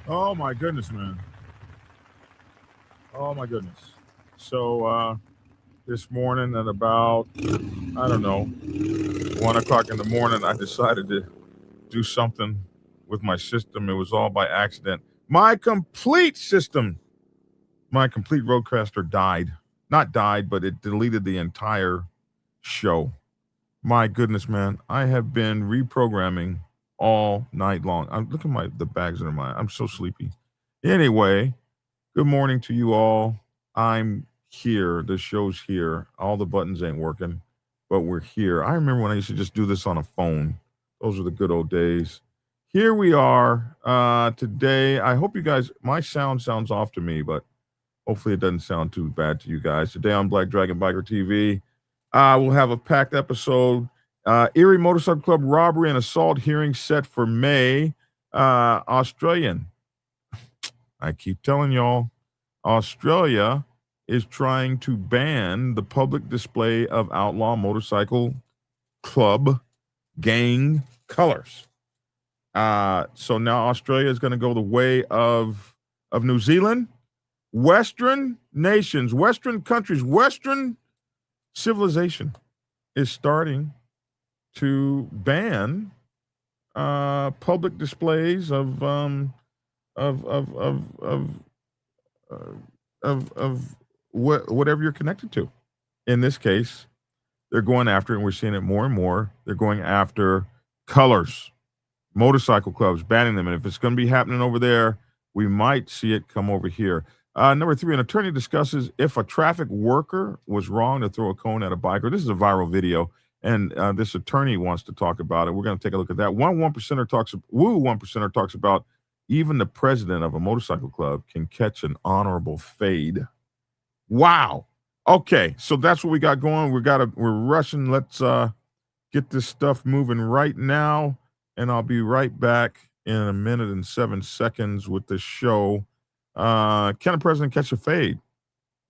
Oh my goodness, man. Oh my goodness. So this morning at about I don't know 1 o'clock in the morning, I decided to do something with my system. It was all by accident. My complete system, my complete roadcaster died. Not died, but it deleted the entire show. My goodness, man. I have been reprogramming all night long. I'm look at the bags under my. I'm so sleepy. Anyway, good morning to you all. I'm here. The show's here. All the buttons ain't working, but we're here. I remember when I used to just do this on a phone. Those were the good old days. Here we are today. I hope you guys. My sounds off to me, but hopefully it doesn't sound too bad to you guys. Today on Black Dragon Biker TV, we'll have a packed episode. Erie Motorcycle Club robbery and assault hearing set for May. Australian. I keep telling y'all, Australia is trying to ban the public display of outlaw motorcycle club gang colors. So now Australia is going to go the way of New Zealand. Western nations, Western countries, Western civilization is starting to ban public displays of whatever you're connected to. In this case, they're going after, and we're seeing it more and more. They're going after colors, motorcycle clubs, banning them. And if it's going to be happening over there, we might see it come over here. Number 3, an attorney discusses if a traffic worker was wrong to throw a cone at a biker. This is a viral video, and this attorney wants to talk about it. We're going to take a look at that. One percenter talks about even the president of a motorcycle club can catch an honorable fade. Wow. Okay, so that's what we got going. We're rushing. Let's get this stuff moving right now, and I'll be right back in a minute and 7 seconds with the show. Can a president catch a fade?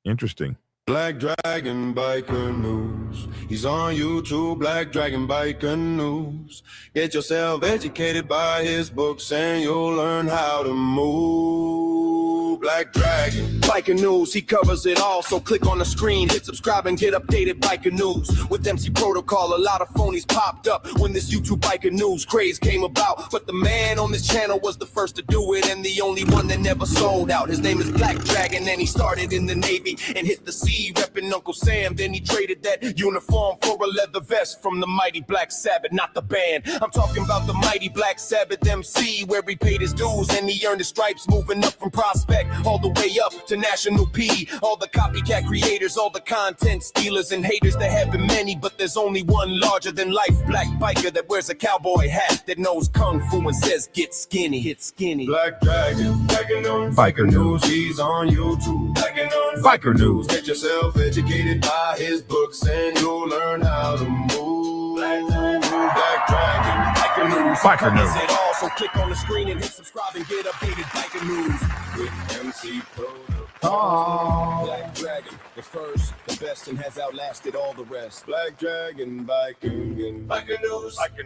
Interesting. Black Dragon Biker News. He's on YouTube, Black Dragon Biker News. Get yourself educated by his books and you'll learn how to move. Black Dragon Biker News, he covers it all, so click on the screen, hit subscribe and get updated Biker News. With MC Protocol, a lot of phonies popped up when this YouTube Biker News craze came about. But the man on this channel was the first to do it and the only one that never sold out. His name is Black Dragon and he started in the Navy and hit the sea repping Uncle Sam. Then he traded that uniform for a leather vest from the mighty Black Sabbath, not the band. I'm talking about the mighty Black Sabbath MC, where he paid his dues and he earned his stripes, moving up from Prospect all the way up to National P. All the copycat creators, all the content stealers and haters, there have been many, but there's only one larger than life black biker that wears a cowboy hat, that knows kung fu and says get skinny, get skinny. Black Dragon, Biker News, he's on YouTube. Biker News, get yourself educated by his books and you'll learn how to move. Black Dragon, Biker News, Biker News. It all, so click on the screen and hit subscribe and get updated Biker News with MC Protocol. Black Dragon, the first, the best, and has outlasted all the rest. Black Dragon, Biker News. Biker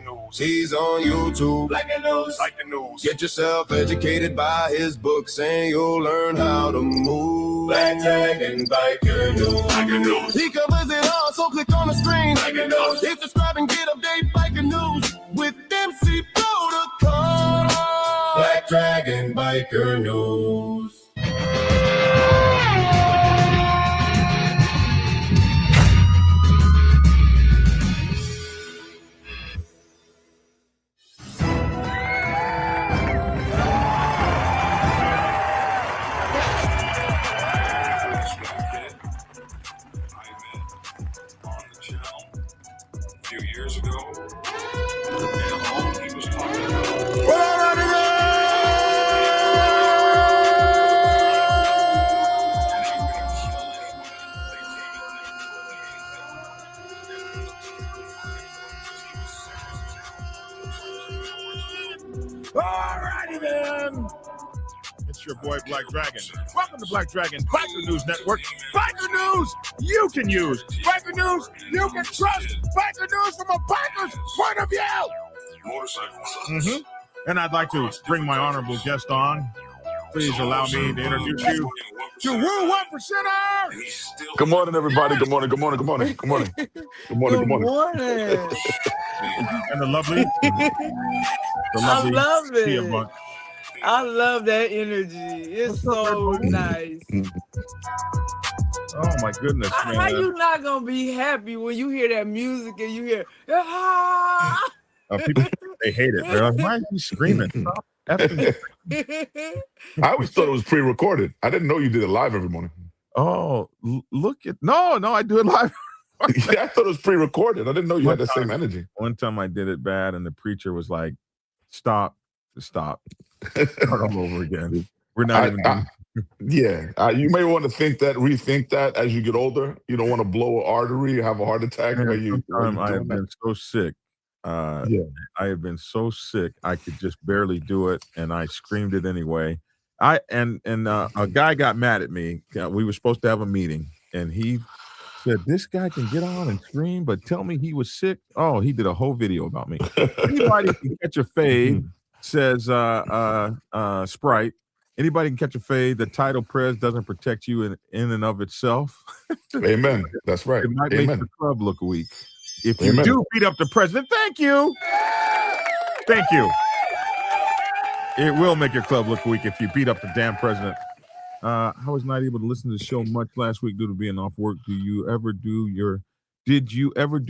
News. He's on YouTube. Biker News. Biker News. Get yourself educated by his books and you'll learn how to move. Black Dragon, Biker News. Biker News. He covers it all, so click on the screen. Biker News. Hit subscribe and get updated Biker News with MC Protocol. Black Dragon, Biker News. Years ago, and all he was talking about. Alrighty then. It's your boy Black Dragon. Welcome to Black Dragon Biker News Network. Biker News you can use. Biker News you can trust. Biker News from a biker's point of view. Motorcycle. And I'd like to bring my honorable guest on. Please allow me to introduce you to Woo 1%er. Good morning, everybody. Good morning. Good morning. Good morning. Good morning. Good morning. Good morning. And the lovely I love Tia it. Bunch. I love that energy. It's so nice. Oh my goodness, man! How you not gonna be happy when you hear that music and you hear People they hate it. They're like, "Why are you screaming?" Stop effing. I always thought it was pre-recorded. I didn't know you did it live every morning. Oh, look at no, I do it live. Yeah, I thought it was pre-recorded. I didn't know you had the same energy. One time I did it bad, and the preacher was like, "Stop, start all over again." We're not even doing. Yeah, you may want to rethink that as you get older. You don't want to blow an artery, have a heart attack. Man, I have been so sick. I have been so sick I could just barely do it, and I screamed it anyway. A guy got mad at me. We were supposed to have a meeting, and he said, "This guy can get on and scream, but tell me he was sick." Oh, he did a whole video about me. Anybody can catch a fade, says Sprite. Anybody can catch a fade. The title press doesn't protect you in and of itself. Amen. That's right. It might make the club look weak. If you Amen. do beat up the president, thank you. Thank you. It will make your club look weak if you beat up the damn president. I was not able to listen to the show much last week due to being off work. Did you ever do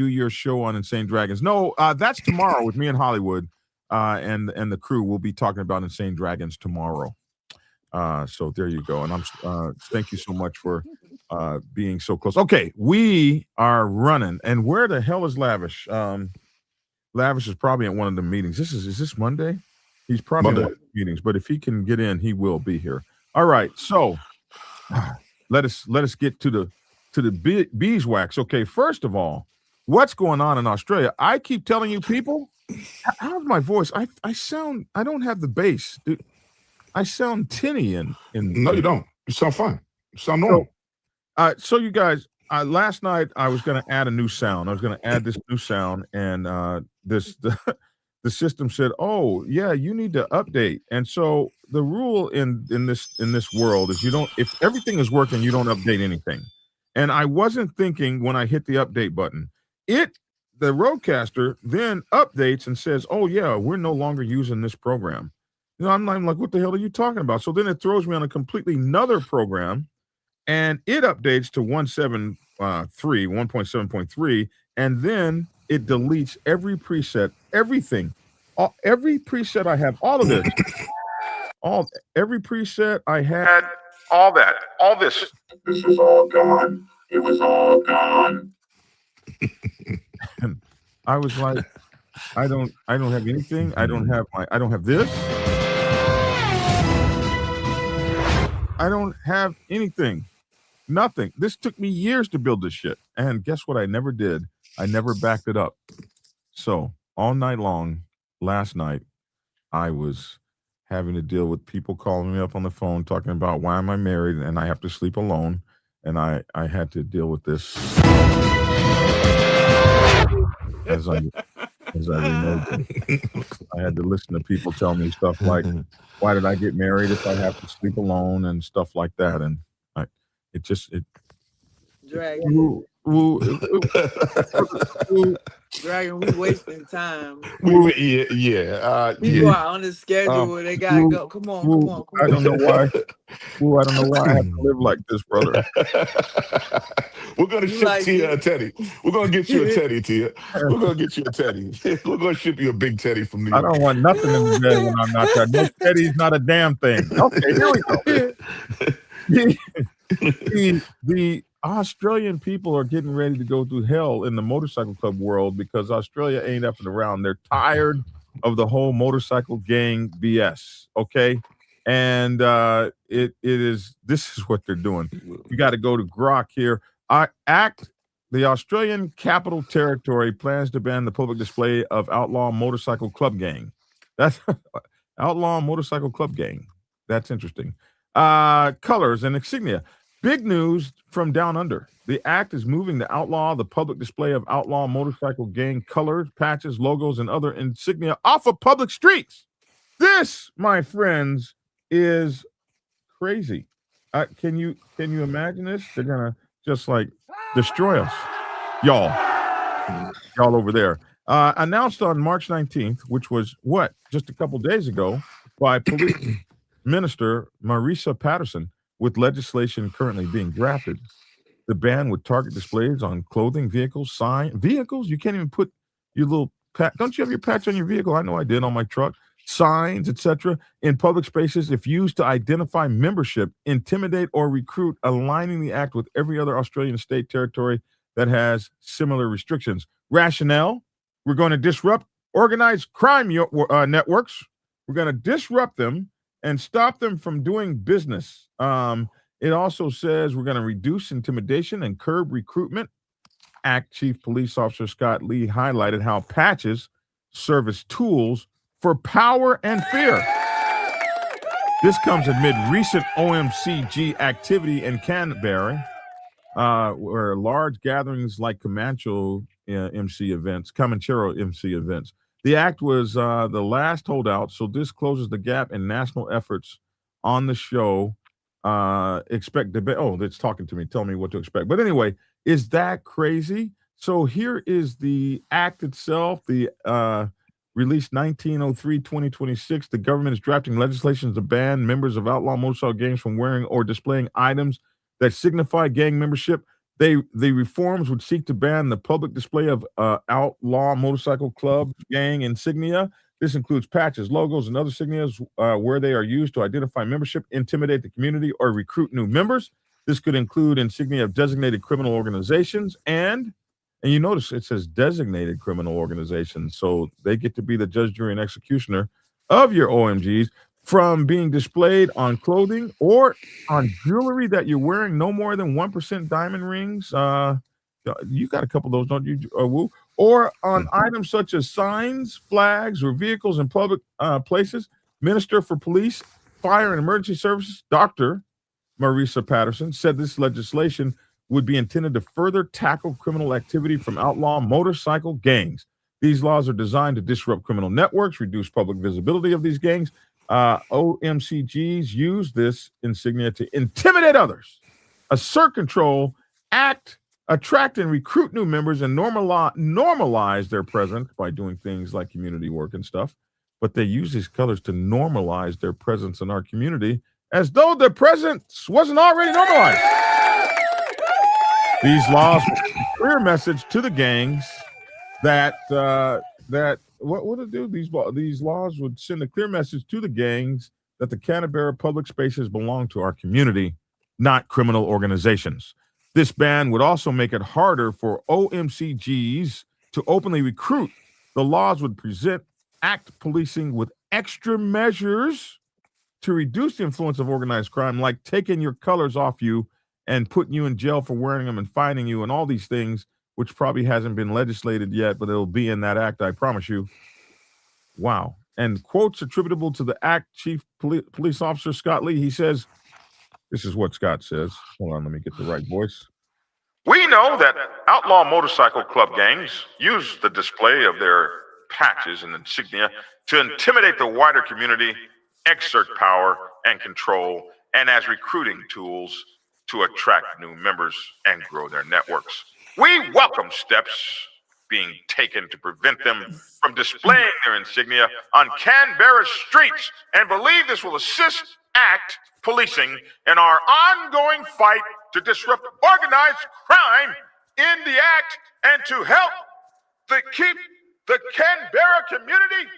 your show on Insane Dragons? No, that's tomorrow with me in Hollywood. And the crew will be talking about Insane Dragons tomorrow. So there you go. And I'm thank you so much for being so close. Okay, we are running. And where the hell is Lavish? Lavish is probably at one of the meetings. Is this Monday? He's probably at one of the meetings, but if he can get in, he will be here. All right, so let us get to the beeswax. Okay, first of all, what's going on in Australia? I keep telling you people, how's my voice? I don't have the bass. Dude, I sound tinny in No, you don't. You sound fine. You sound normal. So you guys, last night I was going to add a new sound. I was going to add this new sound, and the system said, "Oh yeah, you need to update." And so the rule in this world is if everything is working, you don't update anything. And I wasn't thinking when I hit the update button. The Roadcaster then updates and says, "Oh yeah, we're no longer using this program." I'm like, what the hell are you talking about? So then it throws me on a completely another program, and it updates to 1.7.3, and then it deletes every preset, everything, every preset I have, all of this, every preset I had, all this. This is all gone. It was all gone. And I was like, I don't have anything. I don't have this. I don't have anything. Nothing. This took me years to build this shit. And guess what? I never did. I never backed it up. So all night long, last night, I was having to deal with people calling me up on the phone talking about why am I married and I have to sleep alone. And I had to deal with this as I remember. I had to listen to people tell me stuff like, why did I get married if I have to sleep alone and stuff like that. And Dragon. Dragon, we wasting time. People People are on the schedule. They gotta go. Come on. I don't know why. I don't know why I have to live like this, brother. We're gonna ship Tia a teddy. We're gonna get you a teddy, Tia. We're gonna get you a teddy. We're gonna ship you a big teddy from New York. I don't want nothing in the bed when I'm not there. No teddy's not a damn thing. Okay, here we go. The Australian people are getting ready to go through hell in the motorcycle club world because Australia ain't up and around. They're tired of the whole motorcycle gang BS. Okay. And this is what they're doing. You got to go to Grok here. The Australian Capital Territory plans to ban the public display of outlaw motorcycle club gang. That's outlaw motorcycle club gang. That's interesting. Colors and insignia. Big news from down under. The act is moving to outlaw the public display of outlaw motorcycle gang colors, patches, logos, and other insignia off of public streets. This, my friends, is crazy. Can you imagine this? They're gonna just like destroy us, y'all over there. Announced on March 19th, which was what just a couple days ago, by Police Minister Marisa Patterson, with legislation currently being drafted. The ban would target displays on clothing, vehicles, vehicles. You can't even put your little patch. Don't you have your patch on your vehicle? I know I did on my truck. Signs, etc., in public spaces if used to identify membership, intimidate, or recruit, aligning the act with every other Australian state territory that has similar restrictions. Rationale: we're going to disrupt organized crime networks. We're going to disrupt them and stop them from doing business. It also says we're going to reduce intimidation and curb recruitment. Act Chief Police Officer Scott Lee highlighted how patches serve as tools for power and fear. This comes amid recent OMCG activity in Canberra, where large gatherings like Comanchero MC events. The act was the last holdout, so this closes the gap in national efforts on the show. Expect debate. Oh, it's talking to me. Tell me what to expect. But anyway, is that crazy? So here is the act itself. The released 1903-2026. The government is drafting legislation to ban members of outlaw motorcycle gangs from wearing or displaying items that signify gang membership. The reforms would seek to ban the public display of outlaw motorcycle club gang insignia. This includes patches, logos, and other signals where they are used to identify membership, intimidate the community, or recruit new members. This could include insignia of designated criminal organizations, and you notice it says designated criminal organizations, so they get to be the judge, jury, and executioner of your OMGs, from being displayed on clothing or on jewelry that you're wearing, no more than 1% diamond rings. You got a couple of those, don't you, Woo? Or on items such as signs, flags, or vehicles in public places. Minister for Police, Fire, and Emergency Services, Dr. Marisa Patterson, said this legislation would be intended to further tackle criminal activity from outlaw motorcycle gangs. These laws are designed to disrupt criminal networks, reduce public visibility of these gangs. OMCGs use this insignia to intimidate others, assert control, attract and recruit new members, and normalize their presence by doing things like community work and stuff. But they use these colors to normalize their presence in our community as though their presence wasn't already normalized. These laws clear message to the gangs that what would it do? These laws would send a clear message to the gangs that the Canberra public spaces belong to our community, not criminal organizations. This ban would also make it harder for OMCGs to openly recruit. The laws would present act policing with extra measures to reduce the influence of organized crime, like taking your colors off you and putting you in jail for wearing them and fining you and all these things, which probably hasn't been legislated yet, but it'll be in that act, I promise you. Wow. And quotes attributable to the act Chief Police Officer Scott Lee, he says, this is what Scott says. Hold on, let me get the right voice. We know that outlaw motorcycle club gangs use the display of their patches and insignia to intimidate the wider community, exert power and control, and as recruiting tools to attract new members and grow their networks. We welcome steps being taken to prevent them from displaying their insignia on Canberra streets and believe this will assist ACT policing in our ongoing fight to disrupt organized crime in the ACT and to help keep the Canberra community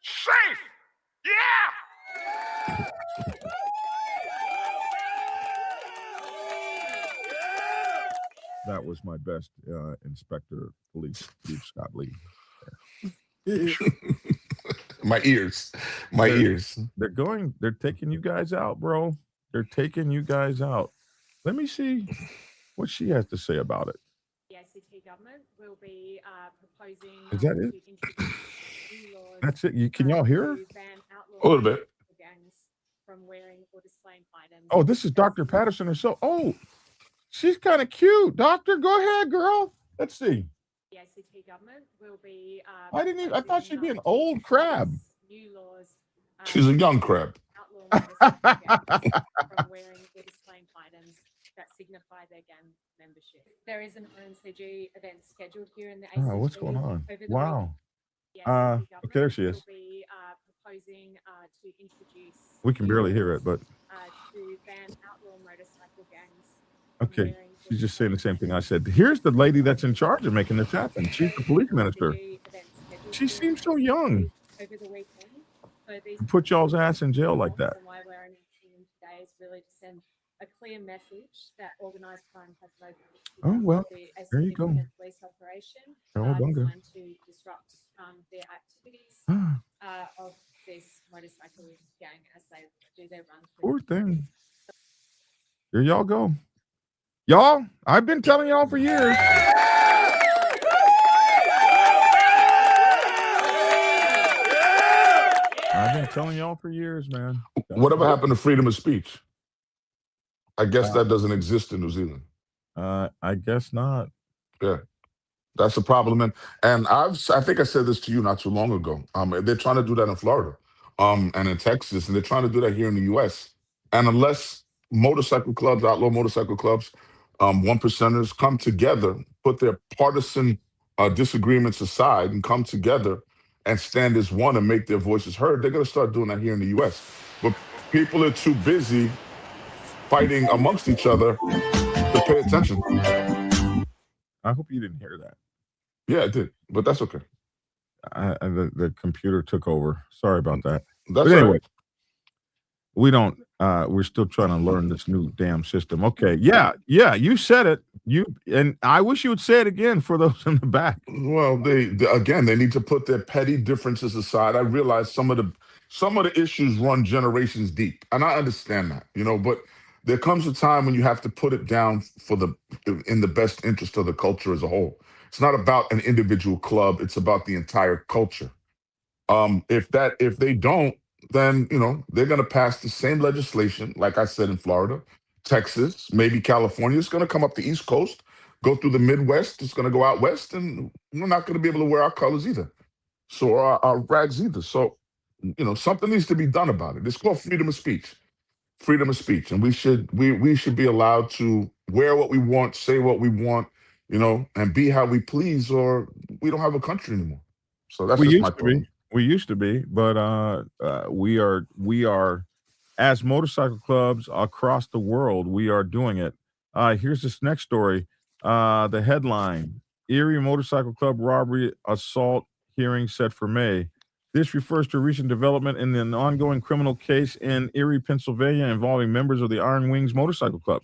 safe. Yeah! That was my best Inspector Police Chief Scott Lee. My ears. They're taking you guys out, bro. They're taking you guys out. Let me see what she has to say about it. The ACT government will be proposing. Is that it? That's it. Can y'all hear her? A little bit. From wearing or displaying items. Oh, this is Dr. Patterson herself. Oh, she's kind of cute. Doctor, go ahead, girl. Let's see. The ACT government will be. I thought she'd be an old crab. New laws. She's a young crab. motorcycle gangs from wearing or displaying items that signify their gang membership. There is an ONCG event scheduled here in the ACT. Oh, what's going on? Over the Wow. weekend. The Okay, there she is. will be proposing to introduce. We can barely hear it, but to ban outlaw motorcycle gangs. okay. She's just saying the same thing I said. Here's the lady that's in charge of making this happen. She's the police minister. She seems so young. Over the weekend. Put y'all's ass in jail like that. Why we're announcing today is really to send a clear message that organized crime has no. Oh well, there you go. Police operation designed to disrupt the activities of this motorcycle gang as they do their run. Poor thing. There y'all go. Y'all, I've been telling y'all for years. I've been telling y'all for years, man. Whatever happened to freedom of speech? I guess that doesn't exist in New Zealand. I guess not. Yeah, that's a problem. And I think I said this to you not too long ago. They're trying to do that in Florida, and in Texas, and they're trying to do that here in the U.S. And unless motorcycle clubs, outlaw motorcycle clubs, one percenters come together, put their partisan disagreements aside, and come together and stand as one and make their voices heard, they're going to start doing that here in the U.S. But people are too busy fighting amongst each other to pay attention. I hope you didn't hear that. Yeah, I did, but that's okay. The computer took over. Sorry about that. That's but anyway, right. We don't. We're still trying to learn this new damn system. Okay, yeah. You said it. And I wish you would say it again for those in the back. Well, they need to put their petty differences aside. I realize some of the issues run generations deep, and I understand that, but there comes a time when you have to put it down in the best interest of the culture as a whole. It's not about an individual club, it's about the entire culture. If they don't, then they're going to pass the same legislation, like I said, in Florida, Texas, maybe California. It's going to come up the East Coast, go through the Midwest, it's going to go out West, and we're not going to be able to wear our colors either. So our rags either. So, something needs to be done about it. It's called freedom of speech. Freedom of speech. And we should be allowed to wear what we want, say what we want, and be how we please, or we don't have a country anymore. So that's just my point. We used to be, but we are as motorcycle clubs across the world, we are doing it. Here's this next story. The headline: Erie Motorcycle Club robbery assault hearing set for May. This refers to a recent development in an ongoing criminal case in Erie, Pennsylvania, involving members of the Iron Wings Motorcycle Club.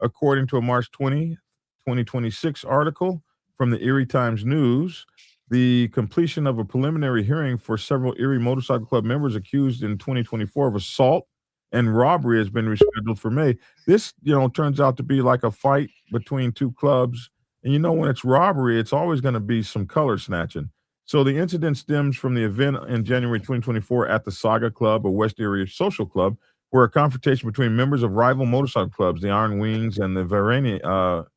According to a March 20, 2026 article from the Erie Times News, the completion of a preliminary hearing for several Erie Motorcycle Club members accused in 2024 of assault and robbery has been rescheduled for May. This, turns out to be like a fight between two clubs. And when it's robbery, it's always going to be some color snatching. So the incident stems from the event in January 2024 at the Saga Club, a West Erie social club, where a confrontation between members of rival motorcycle clubs, the Iron Wings and the Varangians,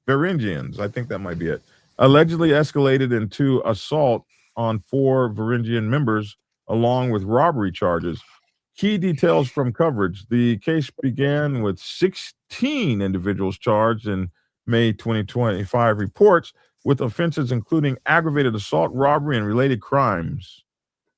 Varangians, I think that might be it, allegedly escalated into assault on 4 Varangian members, along with robbery charges. Key details from coverage. The case began with 16 individuals charged in May 2025 reports, with offenses including aggravated assault, robbery, and related crimes.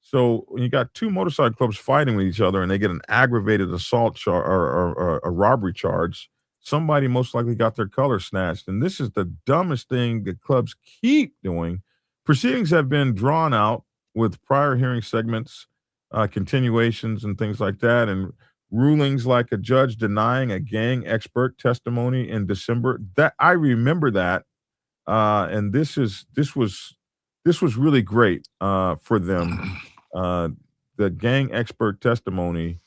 So when you got 2 motorcycle clubs fighting with each other and they get an aggravated assault or a robbery charge, somebody most likely got their color snatched. And this is the dumbest thing that clubs keep doing. Proceedings have been drawn out with prior hearing segments, continuations, and things like that, and rulings like a judge denying a gang expert testimony in December. That I remember that, and this was really great for them. The gang expert testimony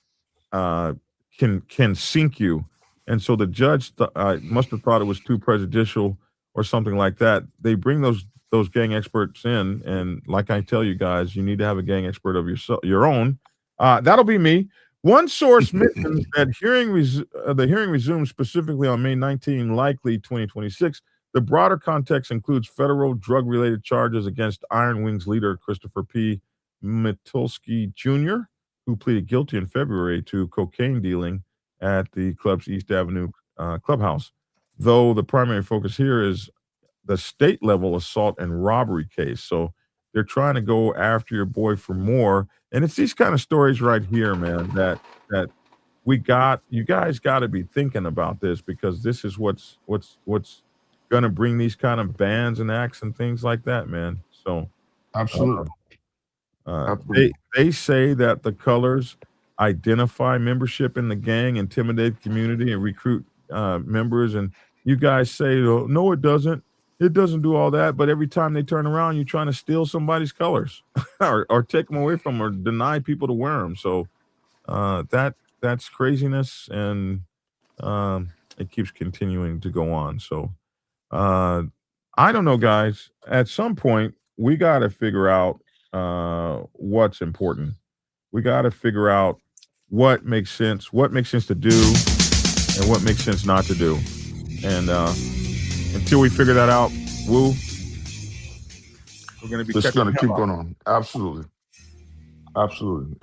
can sink you, and so the judge must have thought it was too prejudicial or something like that. They bring those gang experts in, and like I tell you guys, you need to have a gang expert of your own. That'll be me. One source mentions that the hearing resumes specifically on May 19, likely 2026. The broader context includes federal drug-related charges against Iron Wings leader Christopher P. Mitulski Jr., who pleaded guilty in February to cocaine dealing at the club's East Avenue clubhouse. Though the primary focus here is the state-level assault and robbery case. So they're trying to go after your boy for more. And it's these kind of stories right here, man, that you guys got to be thinking about this, because this is what's going to bring these kind of bans and acts and things like that, man. So Absolutely. they say that the colors identify membership in the gang, intimidate the community, and recruit members. And you guys say, oh, no, it doesn't. It doesn't do all that. But every time they turn around, you're trying to steal somebody's colors or take them away from them or deny people to wear them. So that's craziness, and it keeps continuing to go on. So I don't know, guys. At some point, we got to figure out what's important. We got to figure out what makes sense to do, and what makes sense not to do. And until we figure that out, we're going to be just going to keep going on. Absolutely.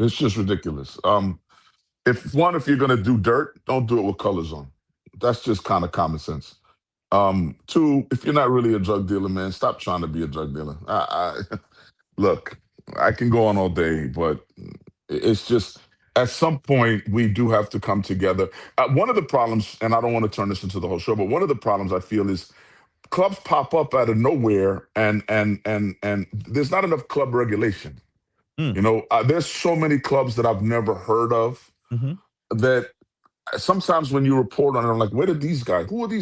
It's just ridiculous. If you're going to do dirt, don't do it with colors on. That's just kind of common sense. 2, if you're not really a drug dealer, man, stop trying to be a drug dealer. Look, I can go on all day, but it's just, at some point, we do have to come together. One of the problems, and I don't want to turn this into the whole show, but one of the problems I feel is clubs pop up out of nowhere, and there's not enough club regulation. You know, there's so many clubs that I've never heard of that sometimes when you report on it, I'm like, who are these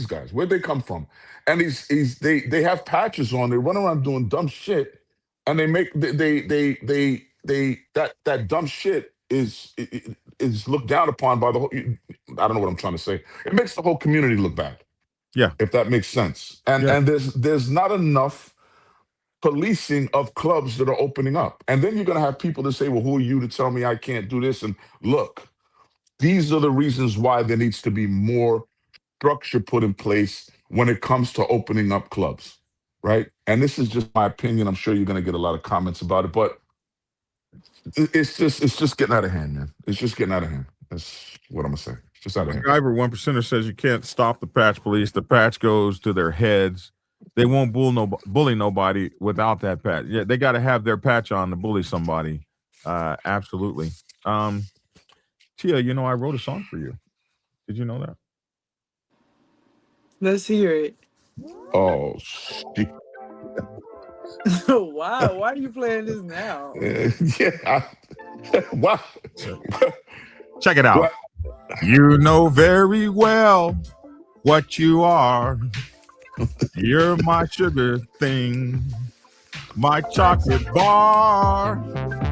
guys? Where'd they come from? And they have patches on. They run around doing dumb shit, and that dumb shit is looked down upon by the whole. I don't know what I'm trying to say. It makes the whole community look bad. Yeah, if that makes sense. And there's not enough policing of clubs that are opening up. And then you're going to have people that say, well, who are you to tell me I can't do this? And look, these are the reasons why there needs to be more structure put in place when it comes to opening up clubs, right? And this is just my opinion. I'm sure you're going to get a lot of comments about it, but it's just getting out of hand, man. It's just getting out of hand. That's what I'm going to say. It's just out of hand. MacGyver 1%er says you can't stop the patch police. The patch goes to their heads. They won't bully nobody without that patch. Yeah, they got to have their patch on to bully somebody. Absolutely. Tia, you know, I wrote a song for you. Did you know that? Let's hear it. Oh, shit. Wow, why are you playing this now? What? Check it out. What? You know very well what you are. You're my sugar thing, my chocolate bar.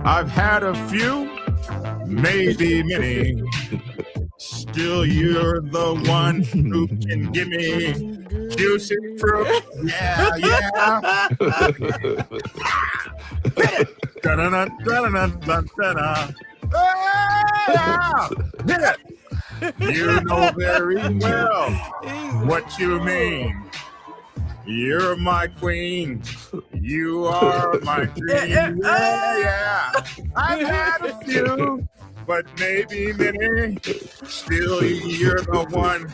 I've had a few, maybe many. Still, you're the one who can give me juicy fruit. Yeah, yeah. Hit it. You know very well what you mean. You're my queen. You are my queen. Yeah. I've had a few, but maybe many. Still, you're the one.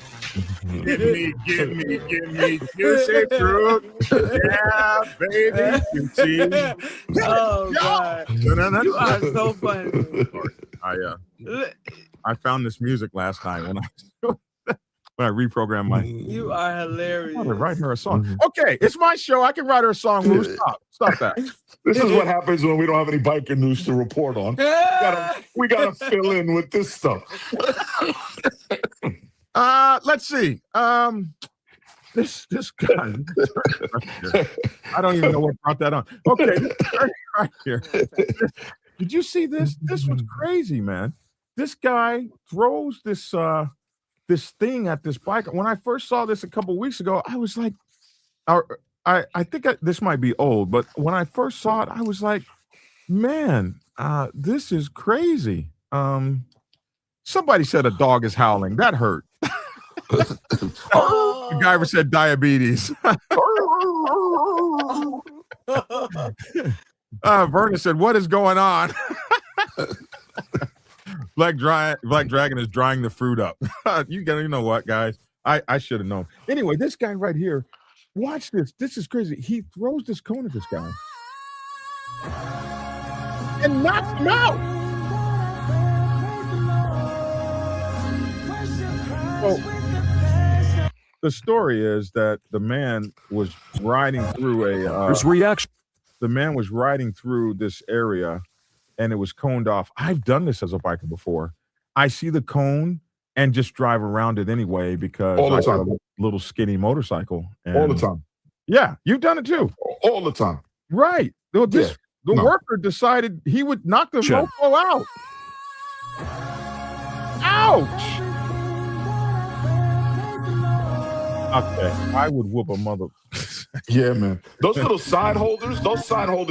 Give me juicy fruit. Yeah, baby, juicy. Oh God, you are so funny. I found this music last night when I reprogrammed my. You are hilarious. I'm gonna write her a song. Okay, it's my show. I can write her a song. Stop that. This is what happens when we don't have any biker news to report on. We gotta fill in with this stuff. Let's see. This guy. I don't even know what brought that on. Okay, right here. Did you see this? This was crazy, man. This guy throws this thing at this biker. When I first saw this a couple weeks ago, I was like, I think this might be old, but when I first saw it, I was like, man, this is crazy. Somebody said a dog is howling. That hurt. The guy said diabetes. Verna said, "What is going on?" Black Dragon is drying the fruit up. You know what, guys? I should have known. Anyway, this guy right here, watch this. This is crazy. He throws this cone at this guy and knocks him out. Well, the story is that the man was riding through The man was riding through this area, and it was coned off. I've done this as a biker before. I see the cone and just drive around it anyway because I got a little skinny motorcycle. And all the time. Yeah, you've done it too. All the time. Right. The worker decided he would knock the mofo out. Ouch. Okay, I would whoop a mother. Yeah, man. Those little side holders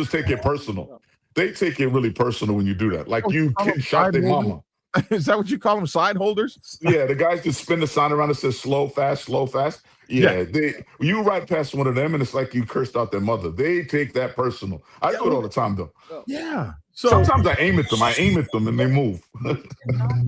take it personal. They take it really personal when you do that. Like you shot their mama. Is that what you call them, side holders? Yeah, the guys just spin the sign around that says slow, fast, slow, fast. Yeah, you ride past one of them and it's like you cursed out their mother. They take that personal. I do it all the time though. Yeah. So sometimes I aim at them and they move. Not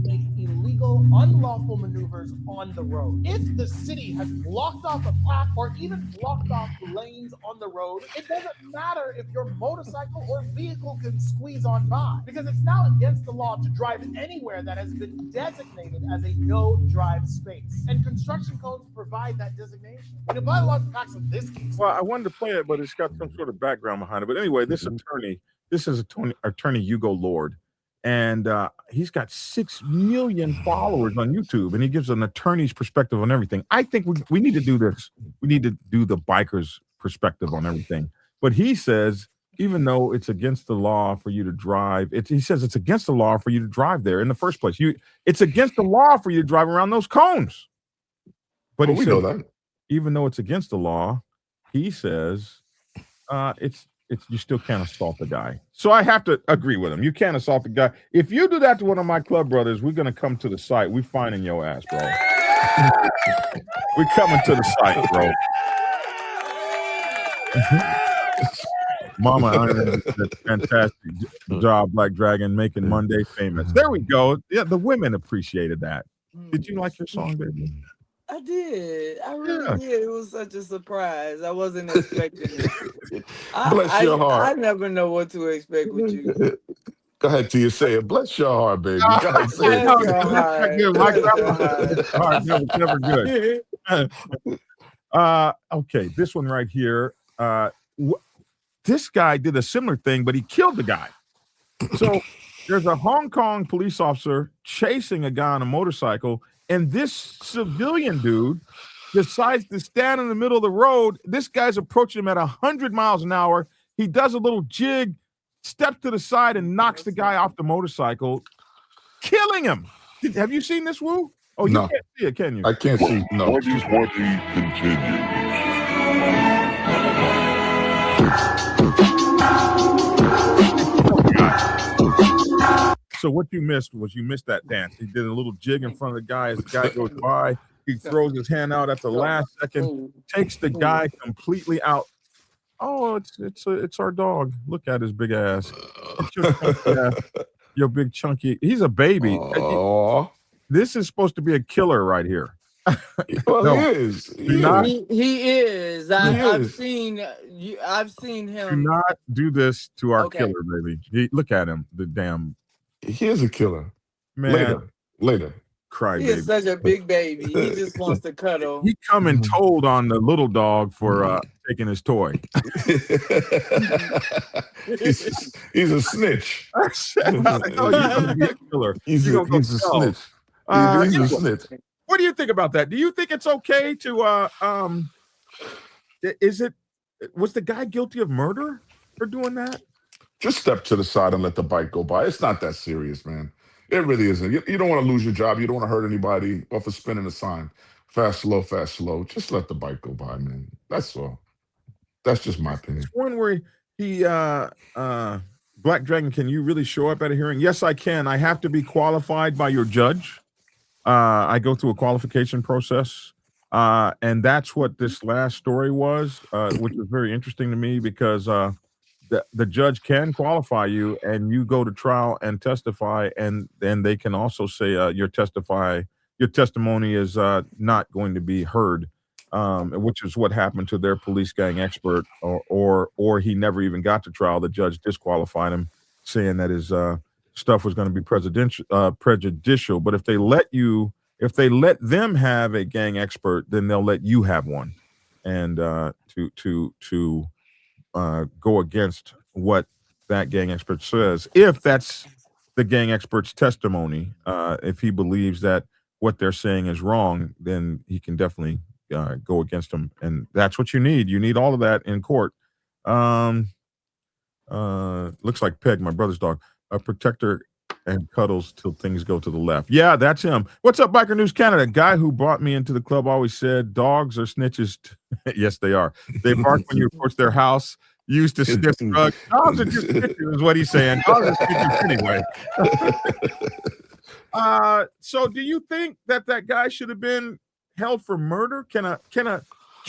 make illegal, unlawful maneuvers on the road. If the city has blocked off a path or even blocked off lanes on the road, it doesn't matter if your motorcycle or vehicle can squeeze on by, because it's now against the law to drive anywhere that has been designated as a no-drive space. And construction codes provide that designation. When you apply the law to facts of this case. Well, I wanted to play it, but it's got some sort of background behind it. But anyway, this is attorney Hugo Lord, and he's got 6 million followers on YouTube, and he gives an attorney's perspective on everything. I think we need to do this. We need to do the biker's perspective on everything. But he says, even though it's against the law for you to drive, he says it's against the law for you to drive there in the first place. It's against the law for you to drive around those cones. But we know that. Even though it's against the law, he says you still can't assault the guy. So I have to agree with him. You can't assault the guy. If you do that to one of my club brothers, we're going to come to the site. We're finding your ass, bro. We're coming to the site, bro. Mama, I did a fantastic job, Black Dragon, making Monday famous. There we go. Yeah, the women appreciated that. Did you like your song, baby? I did. I really did. It was such a surprise. I wasn't expecting it. Bless your heart. I never know what to expect with you. Go ahead, Tia. Say it. Bless your heart, baby. Go ahead, say it. Never good. Okay, this one right here. This guy did a similar thing, but he killed the guy. So there's a Hong Kong police officer chasing a guy on a motorcycle, and this civilian dude decides to stand in the middle of the road. This guy's approaching him at 100 miles an hour. He does a little jig, steps to the side, and knocks the guy off the motorcycle, killing him. Have you seen this, Woo? Oh, you can't see it, can you? I can't see. No. What is what he continues? So what you missed was that dance. He did a little jig in front of the guy. As the guy goes by, he throws his hand out at the last second, takes the guy completely out. Oh, it's our dog. Look at his big ass. Your big chunky. He's a baby. Aww. This is supposed to be a killer right here. Well, no, he is. He is. I've seen him. Do not do this to our killer, baby. Look at him. The damn. He is a killer. Man. Later. Cry, he baby. is such a big baby. He just wants to cuddle. He come and told on the little dog for taking his toy. he's a snitch. He's a snitch. He's a snitch. What do you think about that? Do you think it's okay to was the guy guilty of murder for doing that? Just step to the side and let the bike go by. It's not that serious, man. It really isn't. You don't want to lose your job. You don't want to hurt anybody off of spinning a sign. Fast, slow, fast, slow. Just let the bike go by, man. That's all. That's just my opinion. It's one where he Black Dragon, can you really show up at a hearing? Yes, I can. I have to be qualified by your judge. I go through a qualification process, and that's what this last story was, which was very interesting to me because the judge can qualify you, and you go to trial and testify, and then they can also say your testimony is not going to be heard, which is what happened to their police gang expert, or he never even got to trial. The judge disqualified him, saying that his stuff was going to be prejudicial. But if they let them have a gang expert, then they'll let you have one, and to go against what that gang expert says, if that's the gang expert's testimony. If he believes that what they're saying is wrong, then he can definitely go against them, and that's what you need. You need all of that in court. Looks like Peg, my brother's dog, a protector and cuddles till things go to the left. Yeah, that's him. What's up, Biker News Canada? Guy who brought me into the club always said dogs are snitches. Yes, they are. They bark when you approach their house. Used to sniff drugs. Dogs are just snitches, is what he's saying. Dogs are snitches anyway. So do you think that guy should have been held for murder? Can a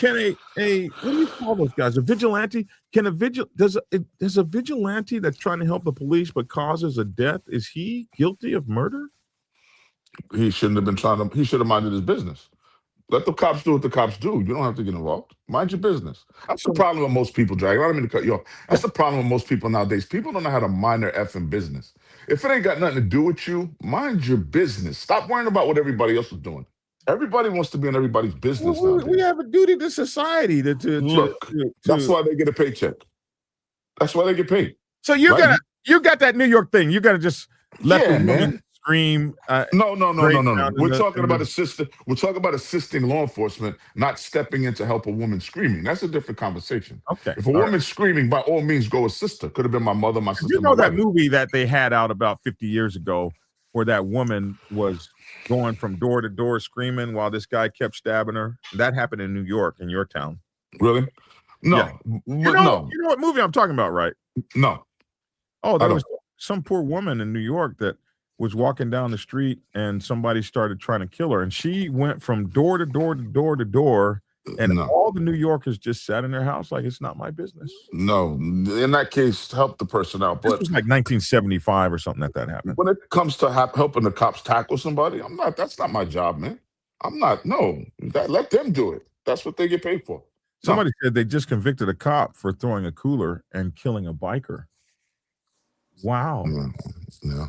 what do you call those guys? A vigilante? Does a vigilante that's trying to help the police but causes a death, is he guilty of murder? He shouldn't have been he should have minded his business. Let the cops do what the cops do. You don't have to get involved. Mind your business. That's the problem with most people, Drag. I don't mean to cut you off. That's the problem with most people nowadays. People don't know how to mind their effing business. If it ain't got nothing to do with you, mind your business. Stop worrying about what everybody else is doing. Everybody wants to be in everybody's business nowadays. We have a duty to society Look, that's why they get a paycheck. That's why they get paid. So you got that New York thing. You got to just let the woman scream. No. We're talking about assisting law enforcement, not stepping in to help a woman screaming. That's a different conversation. Okay. If a woman's screaming, by all means, go assist her. Could have been my mother, my sister. You know that movie that they had out about 50 years ago, where that woman was going from door to door screaming while this guy kept stabbing her? That happened in New York, in your town. Really? No. Yeah. You know what movie I'm talking about, right? No. Oh, there was some poor woman in New York that was walking down the street and somebody started trying to kill her. And she went from door to door to door to door. And all the New Yorkers just sat in their house like, it's not my business. No. In that case, help the person out. But this was like 1975 or something that happened. When it comes to helping the cops tackle somebody, that's not my job, man. Let them do it. That's what they get paid for. Somebody said they just convicted a cop for throwing a cooler and killing a biker. Wow. Yeah.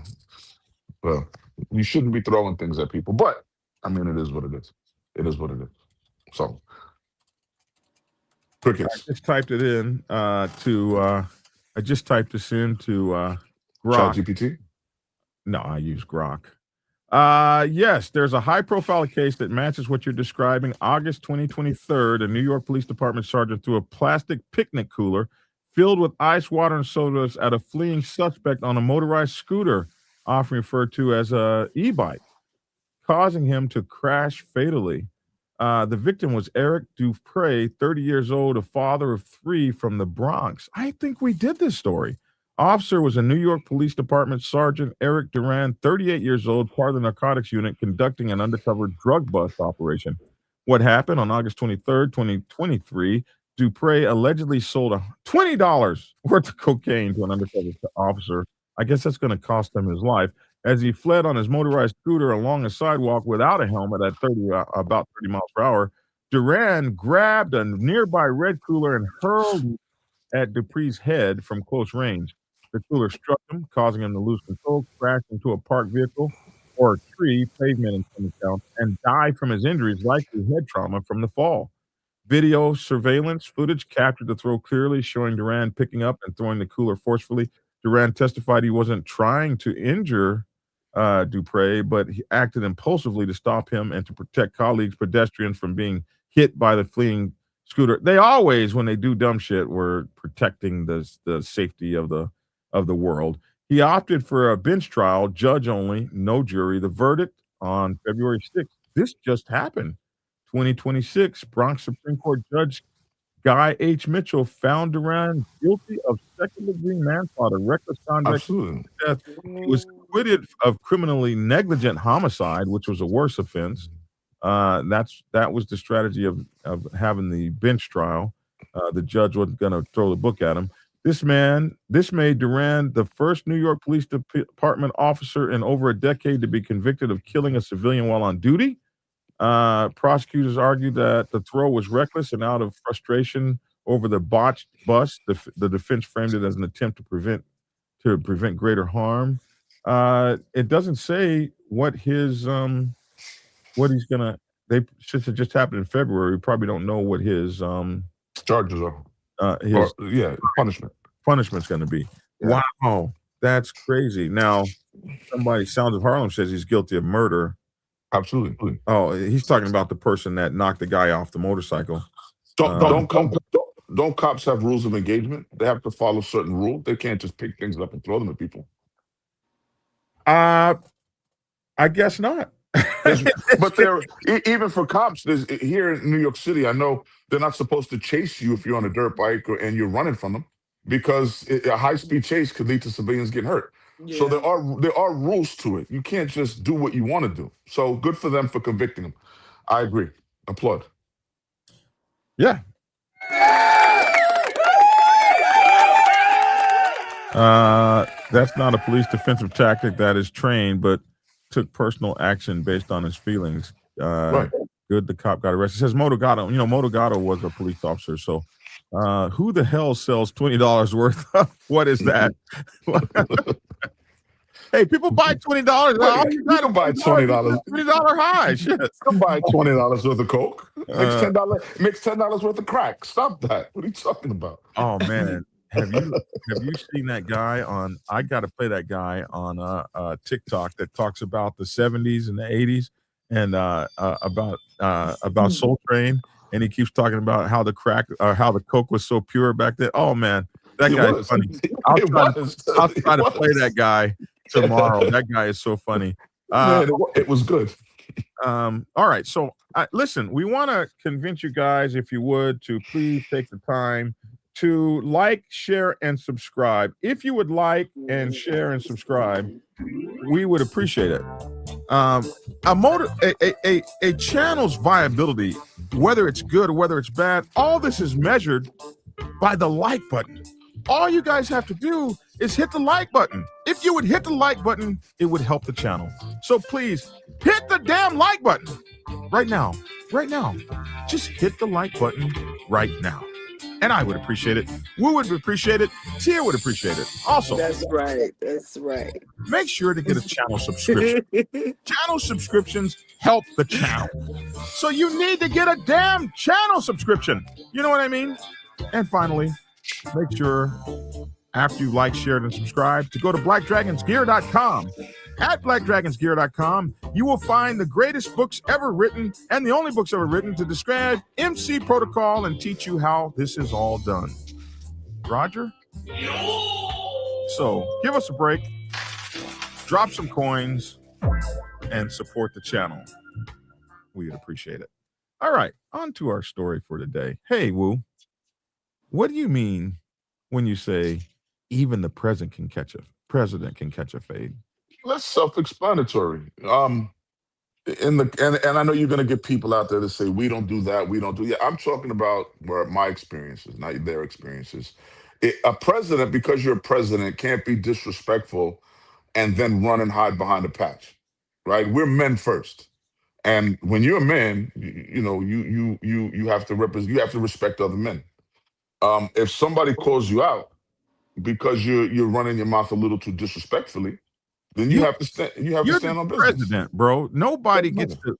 Well, you shouldn't be throwing things at people, but I mean, it is what it is. It is what it is. So, crickets. I just typed it in to Grok. ChatGPT? No, I use Grok. Yes, there's a high-profile case that matches what you're describing. August 2023, a New York Police Department sergeant threw a plastic picnic cooler filled with ice, water, and sodas at a fleeing suspect on a motorized scooter, often referred to as a e-bike, causing him to crash fatally. The victim was Eric Dupre, 30 years old, a father of 3 from the Bronx. I think we did this story. Officer was a New York Police Department Sergeant Eric Duran, 38 years old, part of the narcotics unit, conducting an undercover drug bust operation. What happened on August 23rd, 2023, Dupre allegedly sold $20 worth of cocaine to an undercover officer. I guess that's going to cost him his life. As he fled on his motorized scooter along a sidewalk without a helmet at about 30 miles per hour, Duran grabbed a nearby red cooler and hurled it at Dupre's head from close range. The cooler struck him, causing him to lose control, crashed into a parked vehicle or a tree, pavement in some accounts, and died from his injuries, likely head trauma from the fall. Video surveillance footage captured the throw clearly, showing Duran picking up and throwing the cooler forcefully. Duran testified he wasn't trying to injure Dupre, but he acted impulsively to stop him and to protect colleagues, pedestrians from being hit by the fleeing scooter. They always, when they do dumb shit, were protecting the safety of the world. He opted for a bench trial, judge only, no jury. The verdict on February 6th. This just happened. 2026, Bronx Supreme Court Judge Guy H. Mitchell found Duran guilty of second-degree manslaughter, reckless conduct, death. He was acquitted of criminally negligent homicide, which was a worse offense. That was the strategy of having the bench trial. The judge wasn't going to throw the book at him. This made Durand the first New York Police Department officer in over a decade to be convicted of killing a civilian while on duty. Prosecutors argued that the throw was reckless, and out of frustration over the botched bust, the defense framed it as an attempt to prevent greater harm. It doesn't say what he's gonna. Since it just happened in February, we probably don't know what his charges are. Punishment's going to be. Yeah. Wow, that's crazy. Now, somebody, Sounds of Harlem, says he's guilty of murder. Absolutely. Oh, he's talking about the person that knocked the guy off the motorcycle. Don't cops have rules of engagement? They have to follow certain rules. They can't just pick things up and throw them at people. I guess not. But even for cops, here in New York City, I know they're not supposed to chase you if you're on a dirt bike and you're running from them, because a high-speed chase could lead to civilians getting hurt. Yeah. So there are rules to it. You can't just do what you want to do. So good for them for convicting him. I agree. Applaud. Yeah. That's not a police defensive tactic that is trained, but took personal action based on his feelings. Right. Good, the cop got arrested. It says Motogato. Motogato was a police officer. So who the hell sells $20 worth of? What is that? Hey, people buy $20. You gotta buy $20. $20 high. Shit. Come buy $20 worth of Coke. Makes $10 worth of crack. Stop that. What are you talking about? Oh man. Have you seen that guy on? I got to play that guy on TikTok that talks about the 70s and the 80s and about Soul Train, and he keeps talking about how the Coke was so pure back then. Oh man, that guy's funny. I'll try to play that guy tomorrow. That guy is so funny. Man, it was good. All right, so listen, we want to convince you guys, if you would, to please take the time to like, share, and subscribe. If you would like and share and subscribe, we would appreciate it. A channel's viability, whether it's good or whether it's bad, all this is measured by the like button. All you guys have to do is hit the like button. If you would hit the like button, it would help the channel. So please hit the damn like button right now. Right now. Just hit the like button right now. And I would appreciate it. We would appreciate it. Tia would appreciate it. Also, that's right. That's right. Make sure to get a channel subscription. Channel subscriptions help the channel. So you need to get a damn channel subscription. You know what I mean? And finally, make sure after you like, share, and subscribe to go to blackdragonsgear.com. At blackdragonsgear.com, you will find the greatest books ever written and the only books ever written to describe MC protocol and teach you how this is all done. Roger? So give us a break, drop some coins, and support the channel. We would appreciate it. All right, on to our story for today. Hey, Wu, what do you mean when you say even the president can catch a fade? That's self-explanatory. And I know you're going to get people out there to say we don't do that, we don't do. Yeah, I'm talking about my experiences, not their experiences. A president, because you're a president, can't be disrespectful and then run and hide behind a patch, right? We're men first, and when you're a man, you have to represent. You have to respect other men. If somebody calls you out because you're running your mouth a little too disrespectfully, then you have to stand. You have to stand on business. President, bro. Nobody gets to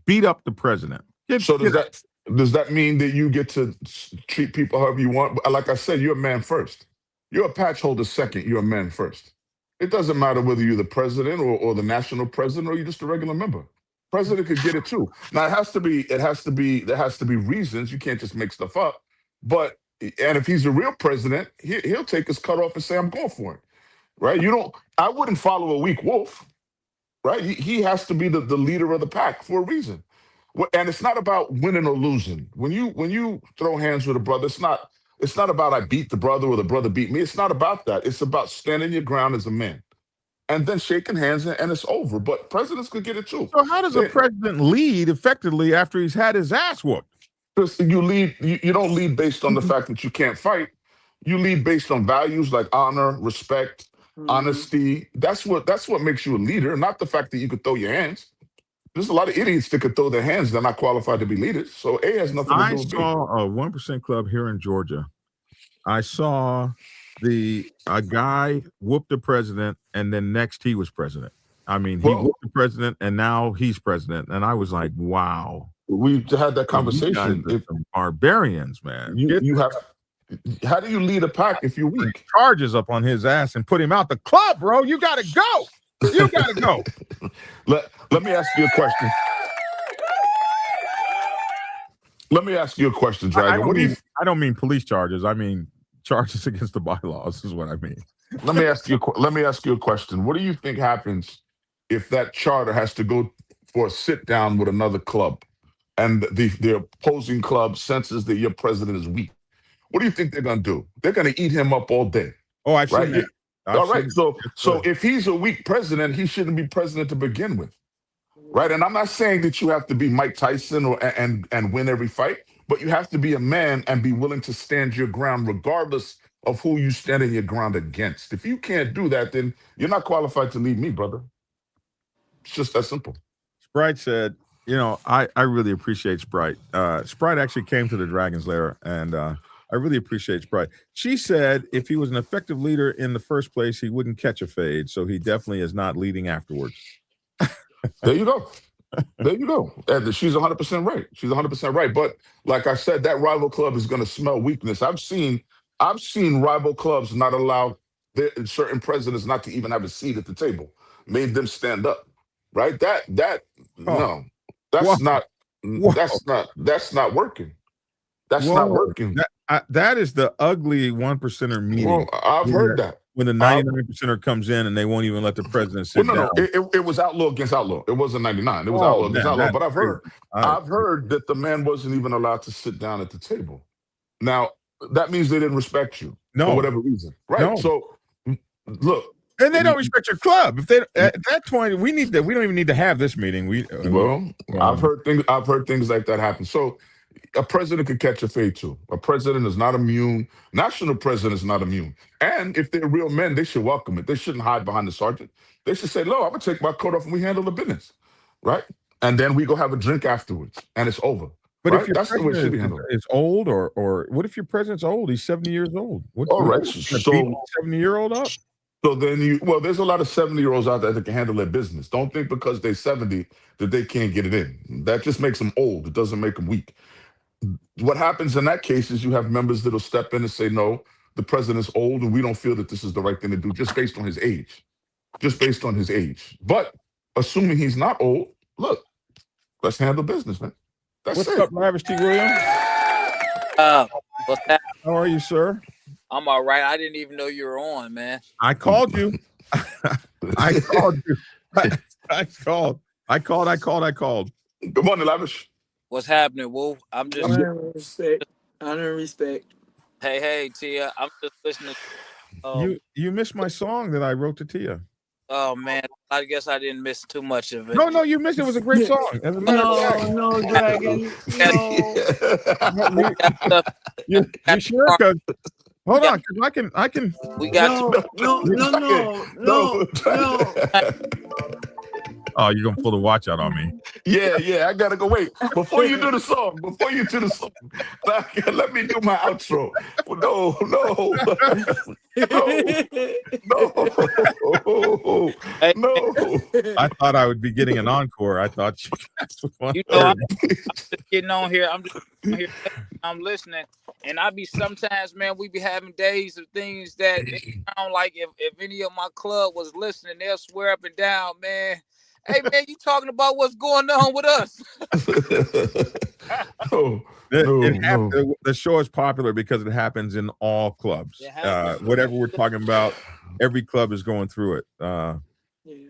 beat up the president. Does that mean that you get to treat people however you want? Like I said, you're a man first. You're a patch holder second. You're a man first. It doesn't matter whether you're the president or the national president or you're just a regular member. President could get it too. Now there has to be reasons. You can't just make stuff up. And if he's a real president, he'll take his cut off and say, I'm going for it. Right? I wouldn't follow a weak wolf, right? He has to be the leader of the pack for a reason. And it's not about winning or losing. When you throw hands with a brother, it's not about I beat the brother or the brother beat me. It's not about that. It's about standing your ground as a man. and then shaking hands, and it's over. But presidents could get it too. So how does a president lead effectively after he's had his ass whooped? Because you lead, you don't lead based on the fact that you can't fight. You lead based on values like honor, respect, honesty. That's what makes you a leader, not the fact that you could throw your hands. There's a lot of idiots that could throw their hands. They're not qualified to be leaders. So A has nothing to I do with B. saw a 1% club here in Georgia. I saw a guy whoop the president, and then next he was president. I mean, he whooped the president, and now he's president. And I was like, wow. We had that You guys conversation. are some barbarians, man. You have. How do you lead a pack if you're weak? Charges up on his ass and put him out the club, bro. You got to go. You got to go. Let me ask you a question. Let me ask you a question, Dragon. I don't mean police charges. I mean charges against the bylaws is what I mean. Let me ask you a question. What do you think happens if that charter has to go for a sit down with another club, and the opposing club senses that your president is weak? What do you think they're going to do? They're going to eat him up all day. Oh, I've seen that. All right. So if he's a weak president, he shouldn't be president to begin with. Right. And I'm not saying that you have to be Mike Tyson and win every fight, but you have to be a man and be willing to stand your ground regardless of who you standing your ground against. If you can't do that, then you're not qualified to lead me, brother. It's just that simple. Sprite said, I really appreciate Sprite. Sprite actually came to the Dragon's Lair, and I really appreciate Sprite. She said if he was an effective leader in the first place, he wouldn't catch a fade. So he definitely is not leading afterwards. There you go. There you go. And she's 100% right. She's 100% right. But like I said, that rival club is going to smell weakness. I've seen rival clubs not allow certain presidents not to even have a seat at the table, made them stand up. Right? That's not working. That's not working. That is the ugly 1%er meeting. Well, I've heard that. When the 99%er comes in and they won't even let the president sit down. It was outlaw against outlaw. It wasn't 99. It was outlaw against outlaw. But I've heard that the man wasn't even allowed to sit down at the table. Now, that means they didn't respect you for whatever reason. Right? No. So, look. And they don't respect your club. If they at that point, we don't even need to have this meeting. I've heard things like that happen. So a president could catch a fade too. A president is not immune. National president is not immune. And if they're real men, they should welcome it. They shouldn't hide behind the sergeant. They should say, "No, I'm gonna take my coat off and we handle the business," right? And then we go have a drink afterwards, and it's over. But right? if your That's the way it should be handled. Is old, or what if your president's old? He's 70 years old. All right, so 70-year-old up. So then there's a lot of 70-year-olds out there that can handle their business. Don't think because they're 70 that they can't get it in. That just makes them old. It doesn't make them weak. What happens in that case is you have members that'll step in and say, no, the president's old and we don't feel that this is the right thing to do just based on his age. But assuming he's not old, look, let's handle business, man. What's up, Lavish T. Williams? What's that? How are you, sir? I'm all right. I didn't even know you were on, man. I called you. I called you. I called. Good morning, Lavish. What's happening, Wolf? I'm just honor and respect. Hey, Tia. I'm just listening. You missed my song that I wrote to Tia. Oh man, I guess I didn't miss too much of it. No, you missed it. It was a great song. As a matter of fact. No, Dragon. No. You sure? Because hold on, because I can. We got no. Oh, you're gonna pull the watch out on me. Yeah, I gotta go. Wait, before you do the song, let me do my outro. No. I thought I would be getting an encore. I thought I'm just getting on here. I'm listening, and I be sometimes, man. We be having days of things that sound like if any of my club was listening, they'll swear up and down, man. Hey man, you talking about what's going on with us? The show is popular because it happens in all clubs. Whatever we're talking about, every club is going through it.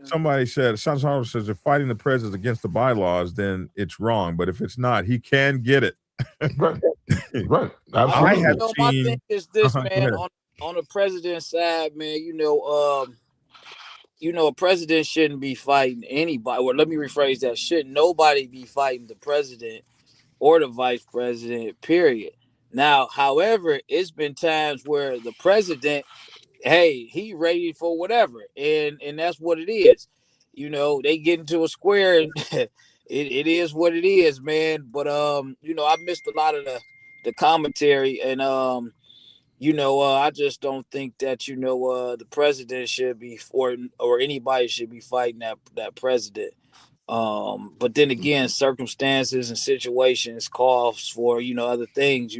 Somebody said, Sanzaro says, if fighting the president against the bylaws, then it's wrong. But if it's not, he can get it. Right. My thing is this, man. On the president's side, man. a president shouldn't be fighting anybody. Or let me rephrase that: should nobody be fighting the president or the vice president? Period. Now, however, it's been times where the president, hey, he ready for whatever, and that's what it is. They get into a square, and it is what it is, man. But I missed a lot of the commentary, and I just don't think that the president should be, or anybody should be fighting that president. But then again, circumstances and situations calls for other things.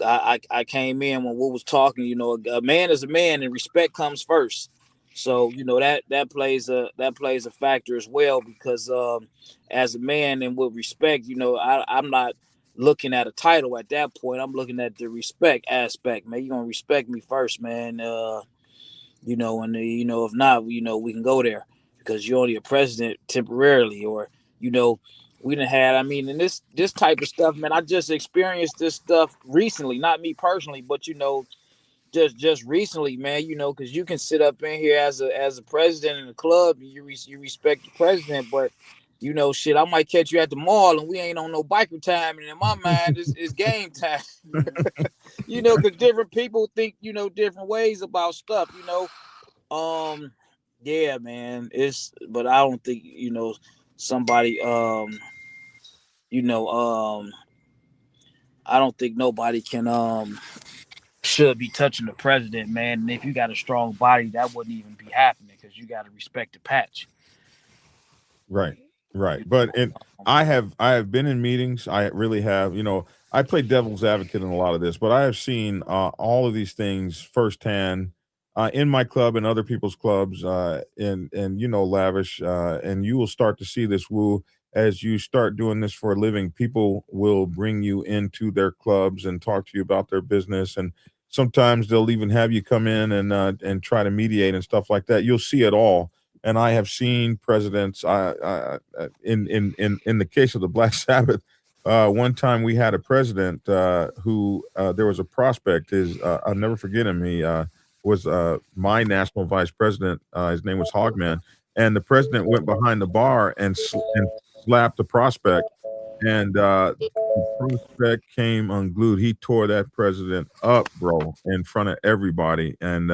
I came in when we was talking. A man is a man, and respect comes first. So that plays a factor as well, because as a man and with respect, I'm not looking at a title at that point. I'm looking at the respect aspect, man. You're gonna respect me first, man. And if not, we can go there, because you're only a president temporarily, or we done had. I mean, and this type of stuff, man. I just experienced this stuff recently, not me personally, but just recently, man. Because you can sit up in here as a president in the club, and you respect the president, but shit, I might catch you at the mall and we ain't on no biker time, and in my mind, it's game time. Because different people think different ways about stuff. Yeah, man. But I don't think somebody I don't think nobody can should be touching the president, man. And if you got a strong body, that wouldn't even be happening, because you got to respect the patch. Right. But I have been in meetings. I really have. I play devil's advocate in a lot of this, but I have seen all of these things firsthand in my club and other people's clubs. And Lavish, and you will start to see this, Woo, as you start doing this for a living. People will bring you into their clubs and talk to you about their business, and sometimes they'll even have you come in and try to mediate and stuff like that. You'll see it all. And I have seen presidents. In the case of the Black Sabbath, one time we had a president who there was a prospect. I'll never forget him. He was my national vice president. His name was Hogman, and the president went behind the bar and slapped the prospect, and the prospect came unglued. He tore that president up, bro, in front of everybody, and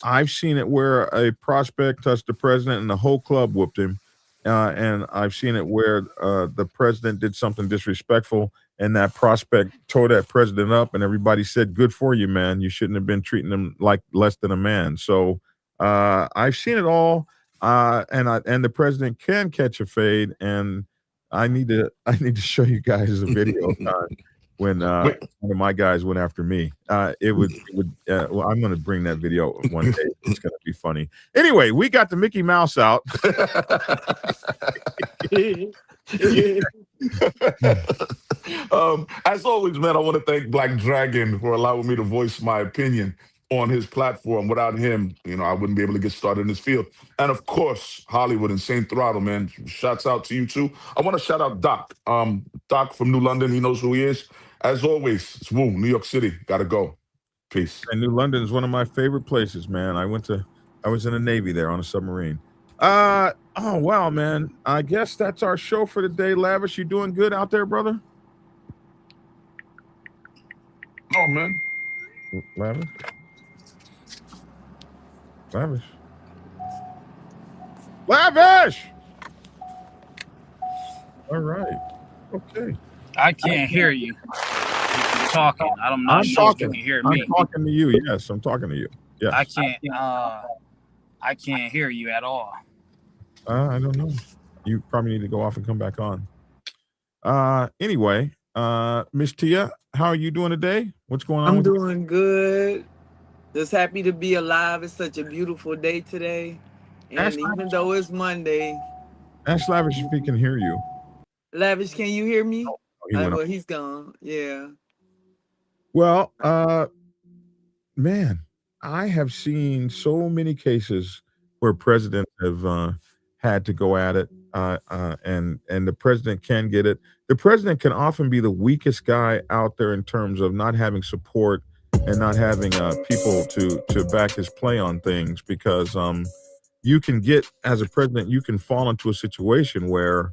I've seen it where a prospect touched the president and the whole club whooped him. And I've seen it where the president did something disrespectful and that prospect tore that president up, and everybody said, "Good for you, man. You shouldn't have been treating him like less than a man." So I've seen it all, and the president can catch a fade. And I need to show you guys a video time when one of my guys went after me. Well, I'm going to bring that video one day. It's going to be funny. Anyway, we got the Mickey Mouse out. As always, man, I want to thank Black Dragon for allowing me to voice my opinion on his platform. Without him, I wouldn't be able to get started in this field. And of course, Hollywood and Saint Throttle, man. Shouts out to you too. I want to shout out Doc. Doc from New London. He knows who he is. As always, it's Woo, New York City. Gotta go. Peace. And New London is one of my favorite places, man. I was in the Navy there on a submarine. Oh wow, man. I guess that's our show for today. Lavish, you doing good out there, brother? Oh man. Lavish. All right. Okay. I can't hear you. You're talking. I'm not sure if you can hear me. I'm talking to you. Yes, I'm talking to you. Yes. I can't hear you at all. I don't know. You probably need to go off and come back on. Anyway, Miss Tia, how are you doing today? What's going on? I'm doing good. Just happy to be alive. It's such a beautiful day today. And even though it's Monday. Ask Lavish if he can hear you. Lavish, can you hear me? Well, he's gone. Yeah. Well, man, I have seen so many cases where presidents have had to go at it, and the president can get it. The president can often be the weakest guy out there in terms of not having support and not having people to back his play on things, because you can get, as a president, you can fall into a situation where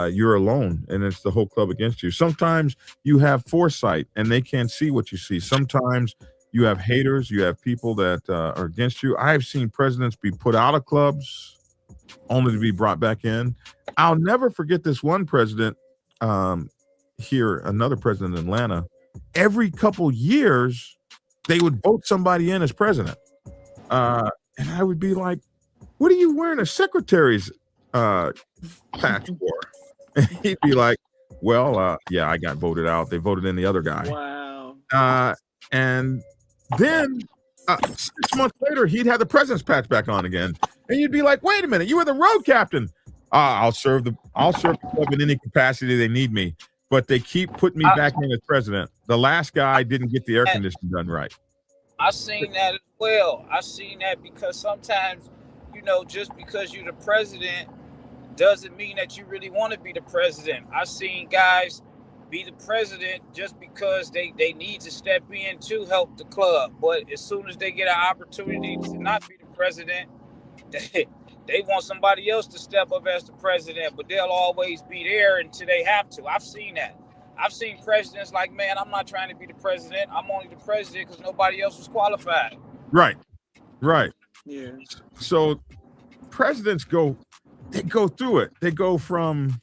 you're alone and it's the whole club against you. Sometimes you have foresight and they can't see what you see. Sometimes you have haters, you have people that are against you. I've seen presidents be put out of clubs only to be brought back in. I'll never forget this one president here, another president in Atlanta. Every couple years, they would vote somebody in as president. And I would be like, what are you wearing a secretary's patch for? And he'd be like, well, yeah, I got voted out. They voted in the other guy. Wow. And then 6 months later, he'd have the president's patch back on again. And you'd be like, wait a minute, you were the road captain. I'll serve the club in any capacity they need me. But they keep putting me back in as president. The last guy didn't get the air conditioning done right. I seen that as well. I seen that because sometimes, just because you're the president doesn't mean that you really want to be the president. I seen guys be the president just because they need to step in to help the club. But as soon as they get an opportunity to not be the president, they want somebody else to step up as the president, but they'll always be there until they have to. I've seen that. I've seen presidents like, man, I'm not trying to be the president. I'm only the president because nobody else was qualified. Right. Yeah. So presidents go through it. They go from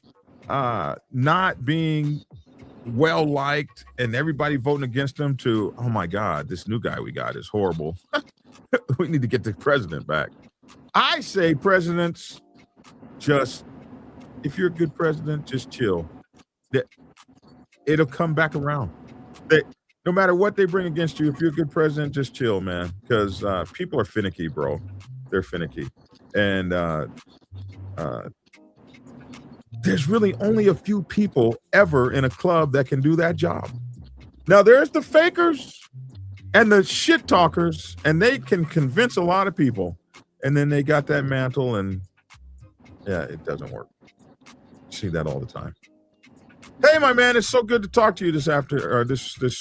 not being well liked and everybody voting against them to, oh my God, this new guy we got is horrible. We need to get the president back. I say presidents, just, if you're a good president, just chill. It'll come back around. No matter what they bring against you, if you're a good president, just chill, man. Because people are finicky, bro. They're finicky. And there's really only a few people ever in a club that can do that job. Now, there's the fakers and the shit talkers, and they can convince a lot of people. And then they got that mantle, and yeah, it doesn't work. See that all the time. Hey, my man, it's so good to talk to you this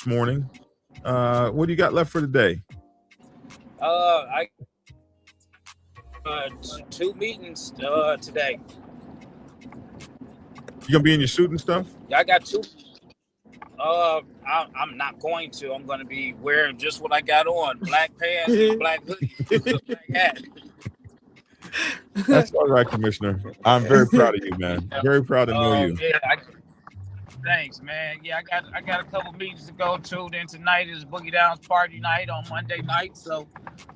morning. What do you got left for today? I 2 meetings today. You gonna be in your suit and stuff? Yeah, I got 2. I'm not going to. I'm gonna be wearing just what I got on: black pants, and black hoodie, black hat. That's all right, Commissioner. I'm very proud of you, man. Very proud to know you. Yeah, thanks, man. Yeah, I got a couple meetings to go to. Then tonight is Boogie Down's party night on Monday night, so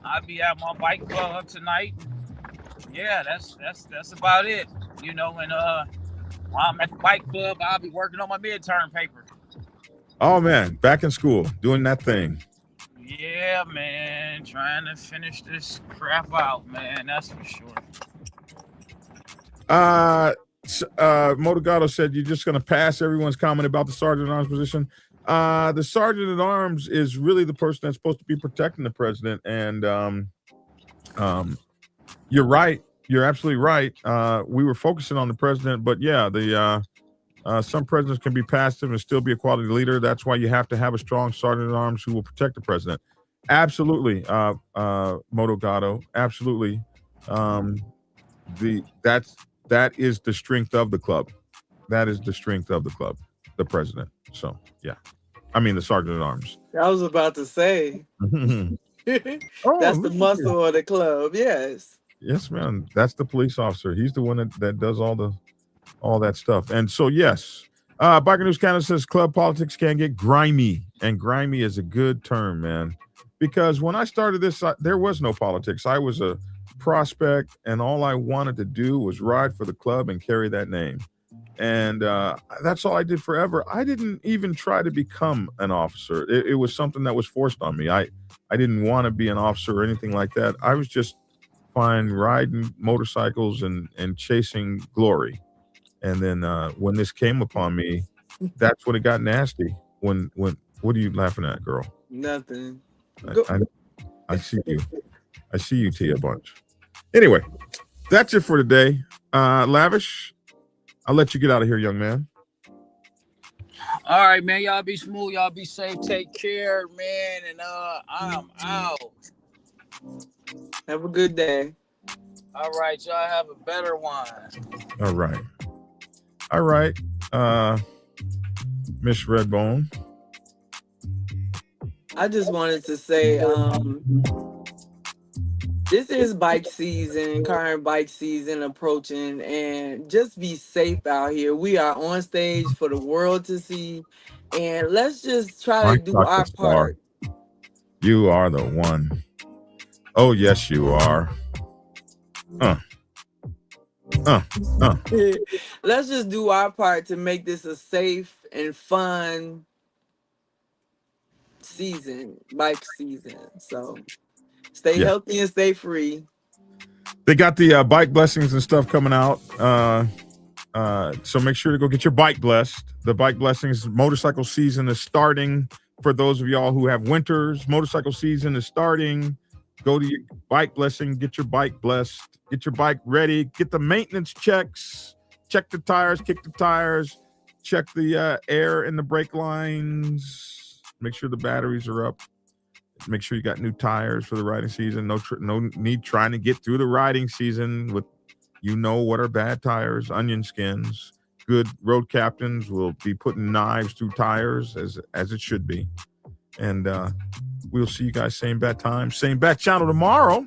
I'll be at my bike club tonight. Yeah, that's about it. And while I'm at the bike club, I'll be working on my midterm paper. Oh man, back in school, doing that thing. Yeah, man, trying to finish this crap out, man. That's for sure. Motogado said you're just going to pass everyone's comment about the sergeant at arms position. The sergeant at arms is really the person that's supposed to be protecting the president. And you're right. You're absolutely right. We were focusing on the president, but yeah, some presidents can be passive and still be a quality leader. That's why you have to have a strong sergeant at arms who will protect the president. Absolutely, Motogado. Absolutely. That is the strength of the club. That is the strength of the club, the president. So yeah, I mean the sergeant at arms. I was about to say. That's the muscle of the club. Yes. Yes, man. That's the police officer. He's the one that does all that stuff. And so yes, Biker News Canada says club politics can get grimy, and grimy is a good term, man. Because when I started this, there was no politics. I was a prospect, and all I wanted to do was ride for the club and carry that name. And that's all I did forever. I didn't even try to become an officer. It was something that was forced on me. I didn't want to be an officer or anything like that. I was just fine riding motorcycles and chasing glory. And then when this came upon me, that's when it got nasty. When what are you laughing at, girl? Nothing. I see you. I see you, Tia Bunch. Anyway, that's it for today. Lavish, I'll let you get out of here, young man. All right, man. Y'all be smooth. Y'all be safe. Take care, man. And I'm out. Have a good day. All right, y'all have a better one. All right. All right. Miss Redbone. I just wanted to say, this is bike season, current bike season approaching, and just be safe out here. We are on stage for the world to see, and let's just try to do our part. You are the one. Oh, yes, you are. Let's just do our part to make this a safe and fun season, bike season. So stay healthy and stay free. They got the bike blessings and stuff coming out. So make sure to go get your bike blessed. The bike blessings motorcycle season is starting. For those of y'all who have winters, motorcycle season is starting. Go to your bike blessing, get your bike blessed, get your bike ready, get the maintenance checks, check the tires, kick the tires, check the air in the brake lines, make sure the batteries are up, make sure you got new tires for the riding season. No need trying to get through the riding season with, what are bad tires, onion skins. Good road captains will be putting knives through tires as it should be. And we'll see you guys same bat time, same bat channel tomorrow.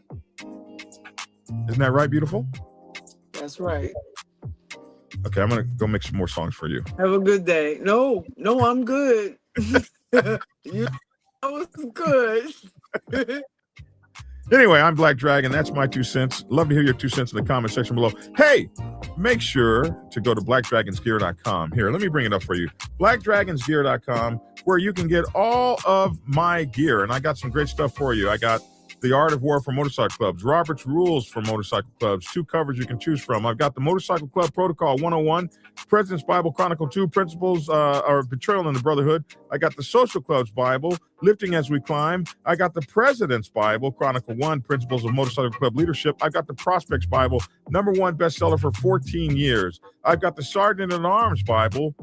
Isn't that right, beautiful? That's right. Okay, I'm going to go make some more songs for you. Have a good day. No, I'm good. That was good. Anyway, I'm Black Dragon. That's my 2 cents. Love to hear your 2 cents in the comment section below. Hey, make sure to go to blackdragonsgear.com. Here, let me bring it up for you. blackdragonsgear.com, where you can get all of my gear. And I got some great stuff for you. I got The Art of War for Motorcycle Clubs, Robert's Rules for Motorcycle Clubs, 2 covers you can choose from. I've got the Motorcycle Club Protocol 101, President's Bible Chronicle 2, Principles of Betrayal in the Brotherhood. I got the Social Club's Bible, Lifting as We Climb. I got the President's Bible, Chronicle 1, Principles of Motorcycle Club Leadership. I've got the Prospects Bible, #1 bestseller for 14 years. I've got the Sergeant at Arms Bible,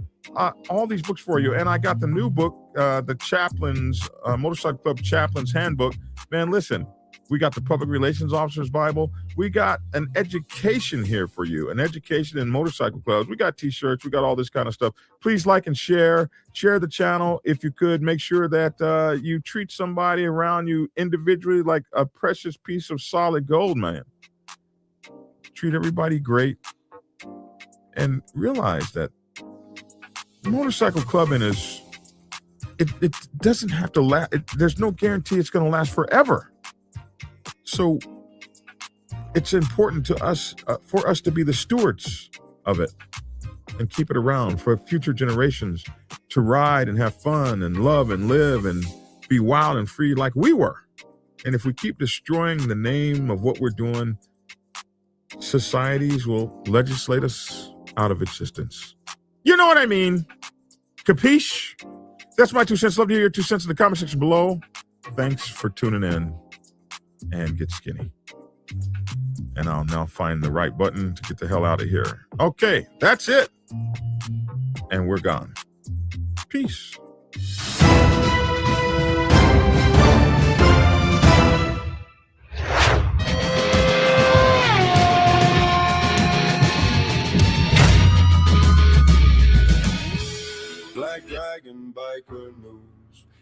all these books for you. And I got the new book, the Chaplain's, Motorcycle Club Chaplain's Handbook. Man, listen, we got the Public Relations Officer's Bible. We got an education here for you, an education in motorcycle clubs. We got t-shirts. We got all this kind of stuff. Please like and share the channel. If you could, make sure that you treat somebody around you individually like a precious piece of solid gold, man. Treat everybody great and realize that motorcycle clubbing is, it doesn't have to last. There's no guarantee it's going to last forever. So it's important to us, for us to be the stewards of it and keep it around for future generations to ride and have fun and love and live and be wild and free like we were. And if we keep destroying the name of what we're doing, societies will legislate us out of existence. You know what I mean? Capiche? That's my 2 cents. Love to hear your 2 cents in the comment section below. Thanks for tuning in, and get skinny. And I'll now find the right button to get the hell out of here. Okay, that's it. And we're gone. Peace. Black Dragon Biker News.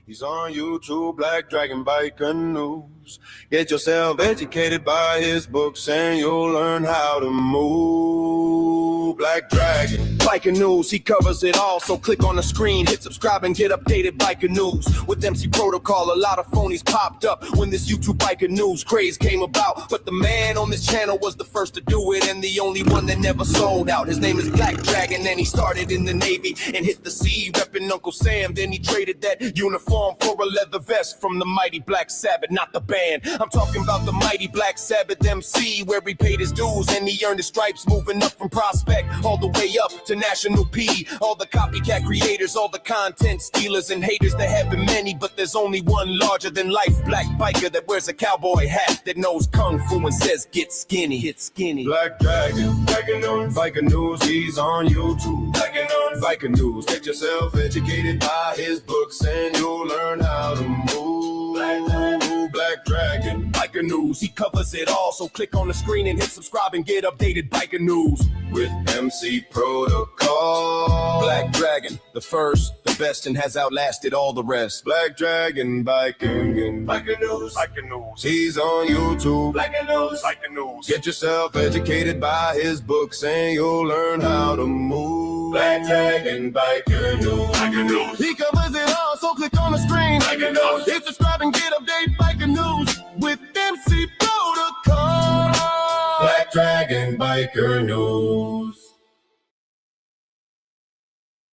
He's on YouTube, Black Dragon Biker News. Get yourself educated by his books and you'll learn how to move. Black Dragon Biker News, he covers it all. So click on the screen, hit subscribe and get updated Biker News. With MC Protocol, a lot of phonies popped up when this YouTube Biker News craze came about. But the man on this channel was the first to do it and the only one that never sold out. His name is Black Dragon and he started in the Navy and hit the sea repping Uncle Sam. Then he traded that uniform for a leather vest from the mighty Black Sabbath, not the band. I'm talking about the mighty Black Sabbath MC, where he paid his dues and he earned his stripes, moving up from prospect all the way up to national P. All the copycat creators, all the content stealers and haters, there have been many, but there's only one larger than life black biker that wears a cowboy hat, that knows kung fu and says get skinny, get skinny. Black Dragon, Biker News, he's on YouTube. Biker News, get yourself educated by his books and you'll learn how to move. Black Dragon, Biker News, he covers it all, so click on the screen and hit subscribe and get updated Biker News with MC Protocol. Black Dragon, the first, the best, and has outlasted all the rest. Black Dragon, Biker News, he's on YouTube. Biker News, get yourself educated by his books and you'll learn how to move. Black Dragon, Biker News, he covers it all, so click on the screen. Hit subscribe and get updated Biker News with MC Protocol. Black Dragon, Biker News.